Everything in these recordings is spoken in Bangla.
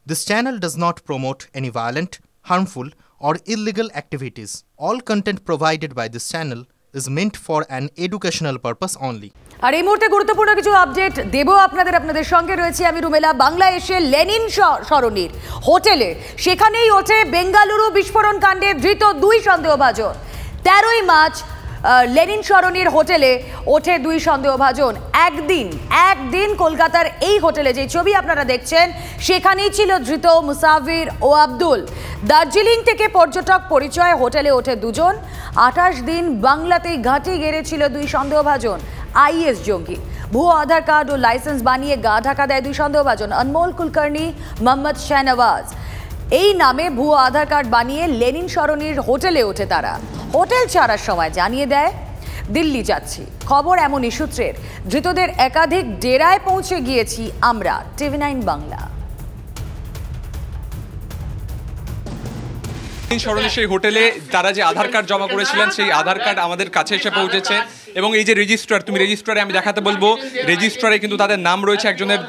This channel does not promote any violent, harmful, or illegal activities. All content provided by this channel is meant for an educational purpose only. আর এই মুহূর্তে গুরুত্বপূর্ণ কিছু আপডেট দেব আপনাদের সঙ্গে রয়েছে আমি রুমেলা। বাংলা এসে লেনিন সরণির হোটেলে সেখানেই ওঠে বেঙ্গালুরু বিস্ফোরণ কাণ্ডে ধৃত 2 সন্দেহভাজন। 13ই মার্চ লেনিন সরণির হোটেলে ওঠে 2 সন্দেহভাজন। একদিন কলকাতার এই হোটেলে যে ছবি আপনারা দেখছেন সেখানেই ছিল ধৃত মুসাফির ও আব্দুল। দার্জিলিং থেকে পর্যটক পরিচয় হোটেলে ওঠে 2 জন। 28 দিন বাংলাতেই ঘাঁটি গেড়েছিল 2 সন্দেহভাজন। আইএস জঙ্গি ভুয়ো আধার কার্ড ও লাইসেন্স বানিয়ে গা ঢাকা দেয় 2 সন্দেহভাজন। অনমোল কুলকার্নি, মোহাম্মদ শাহনওয়াজ এই নামে ভুয়ো আধার কার্ড বানিয়ে লেনিন সরণির হোটেলে ওঠে তারা। হোটেল ছাড়ার সময় জানিয়ে দেয় দিল্লি যাচ্ছি। খবর এমনই সূত্রের। ধৃতদের একাধিক ডেরায় পৌঁছে গিয়েছি আমরা। TV9 বাংলা। সরণির সেই হোটেলে তারা যে আধার কার্ড জমা করেছিলেন সেই আধার কার্ড আমাদের কাছে এসে পৌঁছেছে এবং এই যে রেজিস্ট্রার, তুমি রেজিস্ট্রারে আমি দেখাতে বলবো, রেজিস্ট্রারে কিন্তু তাদের নাম রয়েছে, একজনের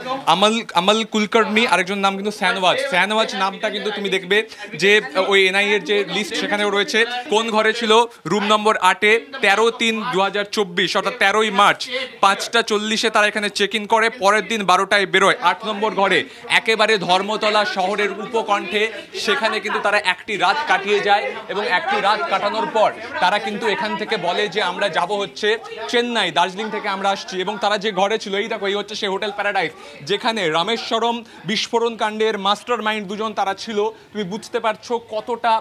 আমল কুলকার্নি, আরেকজনের নাম কিন্তু শাহনওয়াজ নামটা কিন্তু তুমি দেখবে যে ওই এনআই এর যে লিস্ট সেখানেও রয়েছে। কোন ঘরে ছিল? রুম নম্বর 8-এ 13/3/2024 অর্থাৎ 13ই মার্চ 5:40 তারা এখানে চেক ইন করে, পরের দিন 12টায় বেরোয়। 8 নম্বর ঘরে একেবারে ধর্মতলা শহরের উপকণ্ঠে সেখানে কিন্তু তারা একটি রাত কাটিয়ে যায় এবং একটি রাত কাটানোর পর তারা কিন্তু এখান থেকে বলে যে আমরা যাব হচ্ছে চেন্নাই, দার্জিলিং থেকে আমরা আসছি। এবং তারা যে ঘরে ছিল, এই দেখো, এই হচ্ছে সেই হোটেল প্যারাডাইস যেখানে রামেশ্বরম বিস্ফোরণ কাণ্ডের মাস্টার মাইন্ড 2 জন তারা ছিল। তুমি বুঝতে পারছো কতটা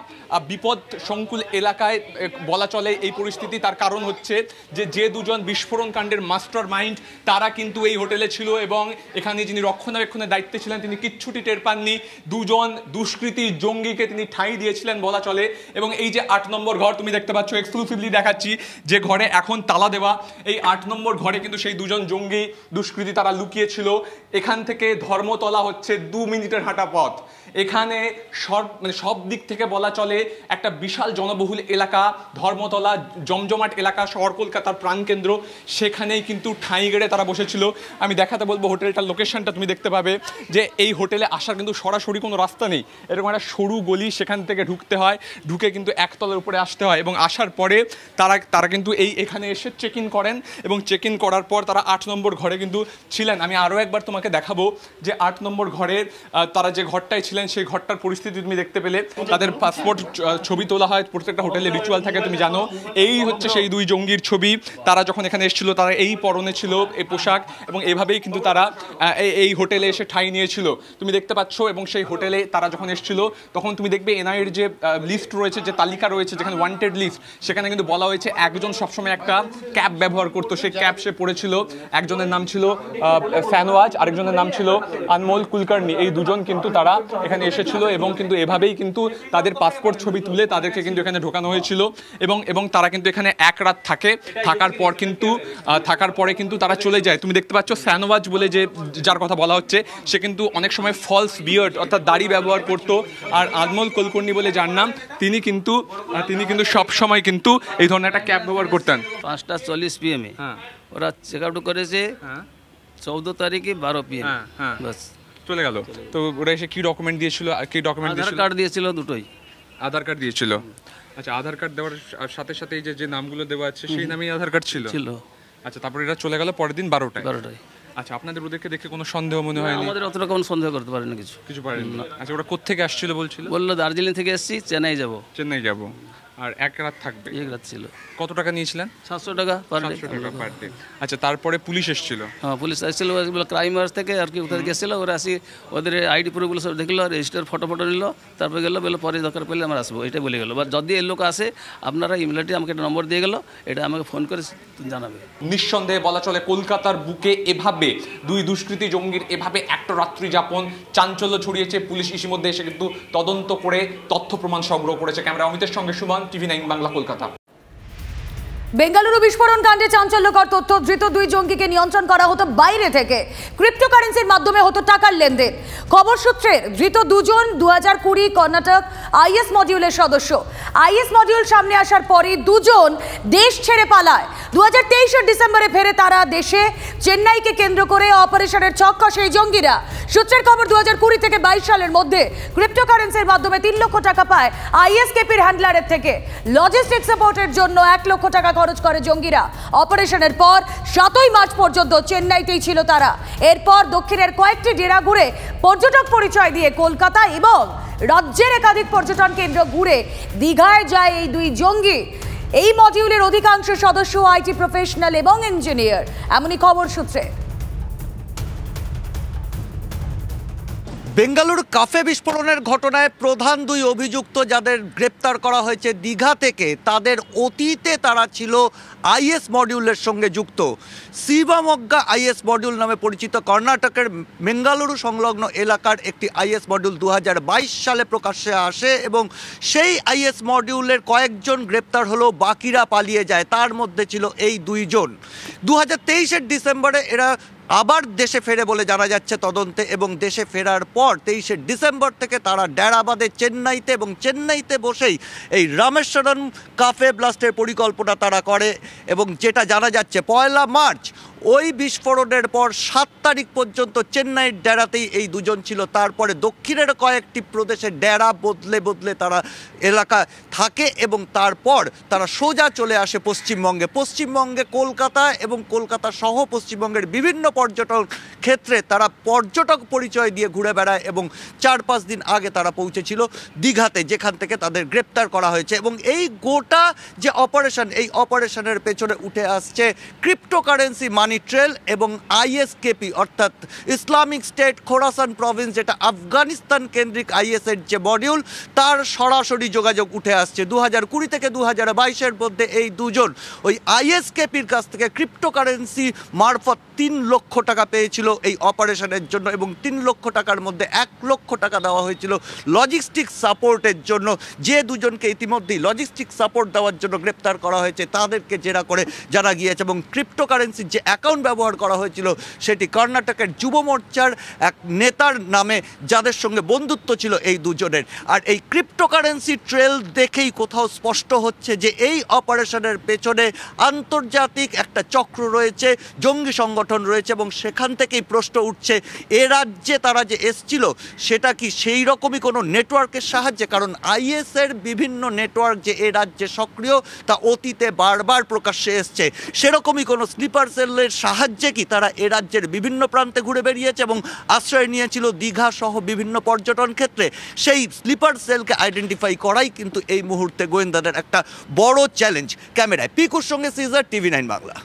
বিপদ সংকুল এলাকায় বলা চলে এই পরিস্থিতি। তার কারণ হচ্ছে যে 2 জন বিস্ফোরণ কাণ্ডের মাস্টার মাইন্ড তারা কিন্তু এই হোটেলে ছিল এবং এখানে যিনি রক্ষণাবেক্ষণের দায়িত্বে ছিলেন তিনি কিচ্ছুটি টের পাননি। 2 জন দুষ্কৃতী জঙ্গিকে তিনি ঠাঁই দিয়েছিলেন বলা চলে। এবং এই যে 8 নম্বর ঘর তুমি দেখতে পাচ্ছ, এক্সক্লুসিভলি দেখাচ্ছি, যে ঘরে এখন তালা দেওয়া, এই 8 নম্বর ঘরে কিন্তু সেই 2 জন জঙ্গি দুষ্কৃতী তারা লুকিয়েছিল। এখান থেকে ধর্মতলা হচ্ছে 2 মিনিটের হাঁটা পথ। এখানে সব দিক থেকে বলা চলে একটা বিশাল জনবহুল এলাকা, ধর্মতলা জমজমাট এলাকা, শহর কলকাতার প্রাণকেন্দ্র, সেখানেই কিন্তু ঠাঁই গেড়ে তারা বসেছিল। আমি দেখাতে বলবো হোটেলটার লোকেশনটা, তুমি দেখতে পাবে যে এই হোটেলে আসার কিন্তু সরাসরি কোনো রাস্তা নেই, এরকম একটা সরু গলি, সেখান থেকে ঢুকতে হয়, ঢুকে কিন্তু একতলার উপরে আসতে হয় এবং আসার পরে তারা কিন্তু এখানে এসে চেক ইন করেন এবং চেক ইন করার পর তারা 8 নম্বর ঘরে কিন্তু ছিলেন। আমি আরও একবার তোমাকে দেখাবো যে 8 নম্বর ঘরের তারা যে ঘরটায় ছিলেন সেই ঘরটার পরিস্থিতি তুমি দেখতে পেলে। তাদের পাসপোর্ট ছবি তোলা হয়, প্রত্যেকটা হোটেলে রিচুয়াল থাকে তুমি জানো। এই হচ্ছে সেই 2 জঙ্গির ছবি। তারা যখন এখানে এসেছিল তারা এই পরনে ছিল, এই পোশাক, এবং এইভাবেই কিন্তু তারা এই হোটেলে এসে ঠাঁই নিয়েছিল তুমি দেখতে পাচ্ছ। এবং সেই হোটেলে তারা যখন এসেছিল তখন তুমি দেখবে এনআইএর যে লিস্ট রয়েছে, যে তালিকা রয়েছে, যেখানে ওয়ান্টেড লিস্ট, সেখানে কিন্তু বলা হয়েছে একজন সবসময় একটা ক্যাব ব্যবহার করতো, সেই ক্যাব সে পড়েছিল। একজনের নাম ছিল শাহনওয়াজ, আরেকজনের নাম ছিল অনমোল কুলকার্নি। এই 2 জন কিন্তু তারা এখানে এসেছিল এবং কিন্তু এভাবেই কিন্তু তাদের পাসপোর্ট ছবি তুলে তাদেরকে কিন্তু এখানে ঢোকানো হয়েছিল এবং তারা কিন্তু এখানে 1 রাত থাকে। থাকার পরে কিন্তু তারা চলে যায়। তুমি দেখতে পাচ্ছ শাহনওয়াজ বলে যে যার কথা বলা হচ্ছে সে কিন্তু অনেক সময় ফলস বিয়ার্ড অর্থাৎ দাড়ি ব্যবহার করতো। আর অনমোল কুলকার্নি বলে যার নাম, তিনি কিন্তু সব সময় কিন্তু এই ধরনের একটা ক্যাব ব্যবহার করতেন। 5:40 PM ওরা চেক আউট করেছে 14 তারিখে 12 PM বাস চলে গেল। তো ওরা এসে কি ডকুমেন্ট দিয়েছিল? কি ডকুমেন্ট দিয়েছিল? আধার কার্ড দিয়েছিল, দুটোই আধার কার্ড দিয়েছিল। আচ্ছা, আধার কার্ড দেওয়ার সাথে সাথে এই যে নামগুলো দেওয়া আছে সেই নামেই আধার কার্ড ছিল। আচ্ছা, তারপর এরা চলে গেল পরের দিন 12টায়। আচ্ছা, আপনাদের ওদেরকে দেখে কোনো সন্দেহ মনে হয়নি? আমাদের অতটা কোনো সন্দেহ করতে পারে না, কিছু পারেন না। আচ্ছা, ওরা কোত্থেকে আসছিল বলছিল? বললো দার্জিলিং থেকে এসেছি, চেন্নাই যাব আর 1 রাত থাকবে। 1 রাত ছিল। কত টাকা নিয়েছিলেন? 700 টাকা পার ডে। আচ্ছা, তারপরে পুলিশ এসেছিল? হ্যাঁ, পুলিশ এসেছিল, ক্রাইম ব্রাঞ্চ থেকে আর কি ওদের গেছিল। ওরা আসি ওদের আইডি প্রুফগুলো সব দেখলো, রেজিস্টার ফটো নিল, তারপরে গেলো, বলে পরে দরকার পেলে আমরা আসবো, এটাই বলে গেলো। বা যদি এর লোক আসে আপনারা ইমিডিয়েটলি আমাকে একটা নম্বর দিয়ে গেলো, এটা আমাকে ফোন করে জানাবে। নিঃসন্দেহে বলা চলে কলকাতার বুকে এভাবে 2 দুষ্কৃতী জঙ্গির এভাবে একটা রাত্রি যাপন চাঞ্চল্য ছড়িয়েছে। পুলিশ ইতিমধ্যে এসে কিন্তু তদন্ত করে তথ্য প্রমাণ সংগ্রহ করেছে। ক্যামেরা অমিতের সঙ্গে সুমন, TV9 বাংলা, কলকাতা। বেঙ্গালুরু বিস্ফোরণ কাণ্ডে চাঞ্চল্যকর তথ্য, ধৃত 2 জঙ্গিকে নিয়ন্ত্রণ করা হতো বাইরে থেকে, ক্রিপ্টোকারেন্সির মাধ্যমে হতো টাকার লেনদেন। খবর সূত্রে ধৃত 2 জন 2020 কর্ণাটক আইএস মডিউলের সদস্য। আইএস মডিউল সামনে আসার পরে 2 জন দেশ ছেড়ে পালায়। 2023 ডিসেম্বরে ফেরে তারা দেশে। চেন্নাইকে কেন্দ্র করে অপারেশনের ছক কষে এই জঙ্গিরা। সূত্রের খবর 2020 থেকে 22 সালের মধ্যে ক্রিপ্টোকারেন্সির মাধ্যমে 3 লক্ষ টাকা পায় আইএসকেপির হ্যান্ডলারের থেকে। লজিস্টিক সাপোর্টের জন্য 1 লক্ষ টাকা খরচ করে জঙ্গিরা। অপারেশনের পর 7ই মার্চ পর্যন্ত চেন্নাইতেই ছিল তারা। এরপর দক্ষিণের কয়েকটি ডেরা ঘুরে পর্যটক পরিচয় দিয়ে কলকাতা এবং রাজ্যের একাধিক পর্যটন কেন্দ্র ঘুরে দীঘায় যায় এই 2 জঙ্গি। এই মডিউলের অধিকাংশ সদস্য আইটি প্রফেশনাল এবং ইঞ্জিনিয়ার, এমনই খবর সূত্রে। বেঙ্গালুরু কাফে বিস্ফোরণের ঘটনায় প্রধান 2 অভিযুক্ত যাদের গ্রেপ্তার করা হয়েছে দীঘা থেকে, তাদের অতীতে তারা ছিল আইএস মডিউলের সঙ্গে যুক্ত। শিবমোগ্গা আইএস মডিউল নামে পরিচিত কর্ণাটকের বেঙ্গালুরু সংলগ্ন এলাকার একটি আইএস মডিউল 2022 সালে প্রকাশ্যে আসে এবং সেই আইএস মডিউলের কয়েকজন গ্রেপ্তার হলেও বাকিরা পালিয়ে যায়। তার মধ্যে ছিল এই 2 জন। 2023 ডিসেম্বরে এরা আবার দেশে ফেরে বলে জানা যাচ্ছে তদন্তে, এবং দেশে ফেরার পর 23 ডিসেম্বর থেকে তারা ডেরা বাঁধে চেন্নাইতে, এবং চেন্নাইতে বসেই এই রামেশ্বরম কাফে ব্লাস্টের পরিকল্পনা তারা করে। এবং যেটা জানা যাচ্ছে 1 মার্চ ওই বিস্ফোরণের পর 7 তারিখ পর্যন্ত চেন্নাইয়ের ডেরাতেই এই 2 জন ছিল। তারপরে দক্ষিণের কয়েকটি প্রদেশে ডেরা বদলে বদলে তারা এলাকা থাকে এবং তারপর তারা সোজা চলে আসে পশ্চিমবঙ্গে কলকাতা এবং কলকাতা সহ পশ্চিমবঙ্গের বিভিন্ন পর্যটন ক্ষেত্রে তারা পর্যটক পরিচয় দিয়ে ঘুরে বেড়ায়। এবং 4-5 দিন আগে তারা পৌঁছেছিল দীঘাতে, যেখান থেকে তাদের গ্রেপ্তার করা হয়েছে। এবং এই গোটা যে অপারেশন, এই অপারেশনের পেছনে উঠে আসছে ক্রিপ্টোকারেন্সি মানি ট্রেল এবং আইএসকেপি অর্থাৎ ইসলামিক স্টেট খোরাসান প্রভিন্স, যেটা আফগানিস্তান কেন্দ্রিক আইএসের যে মডিউল, তার সরাসরি যোগাযোগ উঠে আসছে। 2020 থেকে 2022 মধ্যে এই 2 জন ওই আইএসকেপির কাছ থেকে ক্রিপ্টোকারেন্সি মারফত 3 লক্ষ টাকা পেয়েছিল এই অপারেশনের জন্য, এবং 3 লক্ষ টাকার মধ্যে 1 লক্ষ টাকা দেওয়া হয়েছিল লজিস্টিক সাপোর্টের জন্য। যে 2 জনকে ইতিমধ্যেই লজিস্টিক সাপোর্ট দেওয়ার জন্য গ্রেপ্তার করা হয়েছে তাদেরকে জেরা করে জানা গিয়েছে। এবং ক্রিপ্টোকারেন্সির যে অ্যাকাউন্ট ব্যবহার করা হয়েছিল সেটি কর্ণাটকের যুব মোর্চার এক নেতার নামে, যাদের সঙ্গে বন্ধুত্ব ছিল এই 2 জনের। আর এই ক্রিপ্টোকারেন্সি ট্রেল দেখেই কোথাও স্পষ্ট হচ্ছে যে এই অপারেশনের পেছনে আন্তর্জাতিক একটা চক্র রয়েছে, জঙ্গি সংগঠন রয়েছে। এবং সেখান থেকেই প্রশ্ন উঠছে এ রাজ্যে তারা যে এসছিল সেটা কি সেই রকমই কোনো নেটওয়ার্কের সাহায্যে? কারণ আইএসের বিভিন্ন নেটওয়ার্ক যে এ রাজ্যে সক্রিয় তা অতীতে বারবার প্রকাশ্যে এসছে। সেরকমই কোনো স্লিপার সেলের সাহায্যে কি তারা এ রাজ্যের বিভিন্ন প্রান্তে ঘুরে বেরিয়েছে এবং আশ্রয় নিয়েছিল দীঘা সহ বিভিন্ন পর্যটন ক্ষেত্রে? সেই স্লিপার সেলকে আইডেন্টিফাই করাই কিন্তু এই মুহূর্তে গোয়েন্দাদের একটা বড় চ্যালেঞ্জ। ক্যামেরায় পিকুর সঙ্গে সিজার, TV9 বাংলা।